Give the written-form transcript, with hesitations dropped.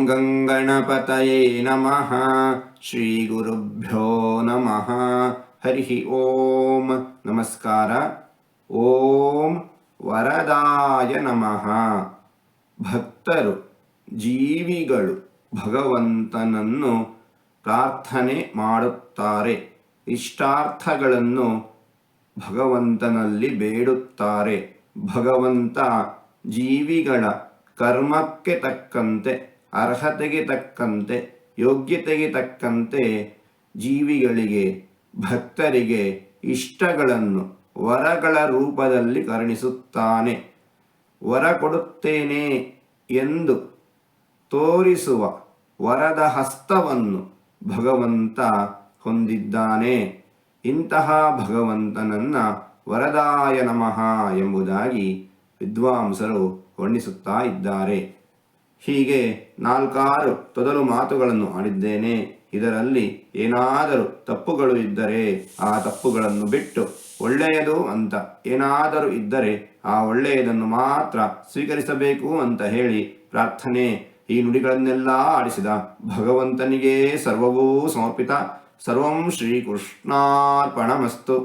ಗಂಗಣಪತಯೇ ನಮಃ. ಶ್ರೀ ಗುರುಭ್ಯೋ ನಮಃ. ಹರಿ ಓಂ. ನಮಸ್ಕಾರ. ಓಂ ವರದಾಯ ನಮಃ. ಭಕ್ತರು, ಜೀವಿಗಳು ಭಗವಂತನನ್ನು ಪ್ರಾರ್ಥನೆ ಮಾಡುತ್ತಾರೆ. ಇಷ್ಟಾರ್ಥಗಳನ್ನು ಭಗವಂತನಲ್ಲಿ ಬೇಡುತ್ತಾರೆ. ಭಗವಂತ ಜೀವಿಗಳ ಕರ್ಮಕ್ಕೆ ತಕ್ಕಂತೆ, ಅರ್ಹತೆಗೆ ತಕ್ಕಂತೆ, ಯೋಗ್ಯತೆಗೆ ತಕ್ಕಂತೆ ಜೀವಿಗಳಿಗೆ, ಭಕ್ತರಿಗೆ ಇಷ್ಟಗಳನ್ನು ವರಗಳ ರೂಪದಲ್ಲಿ ಕರುಣಿಸುತ್ತಾನೆ. ವರ ಕೊಡುತ್ತೇನೆ ಎಂದು ತೋರಿಸುವ ವರದ ಹಸ್ತವನ್ನು ಭಗವಂತ ಹೊಂದಿದ್ದಾನೆ. ಇಂತಹ ಭಗವಂತನನ್ನು ವರದಾಯ ನಮಃ ಎಂಬುದಾಗಿ ವಿದ್ವಾಂಸರು ವರ್ಣಿಸುತ್ತಾ ಇದ್ದಾರೆ. ಹೀಗೆ 4 ತೊದಲು ಮಾತುಗಳನ್ನು ಆಡಿದ್ದೇನೆ. ಇದರಲ್ಲಿ ಏನಾದರೂ ತಪ್ಪುಗಳು ಇದ್ದರೆ ಆ ತಪ್ಪುಗಳನ್ನು ಬಿಟ್ಟು ಒಳ್ಳೆಯದು ಅಂತ ಏನಾದರೂ ಇದ್ದರೆ ಆ ಒಳ್ಳೆಯದನ್ನು ಮಾತ್ರ ಸ್ವೀಕರಿಸಬೇಕು ಅಂತ ಹೇಳಿ ಪ್ರಾರ್ಥನೆ. ಈ ನುಡಿಗಳನ್ನೆಲ್ಲ ಆಡಿಸಿದ ಭಗವಂತನಿಗೆ ಸರ್ವವೂ ಸಮರ್ಪಿತ. ಸರ್ವಂ ಶ್ರೀಕೃಷ್ಣಾರ್ಪಣಮಸ್ತು.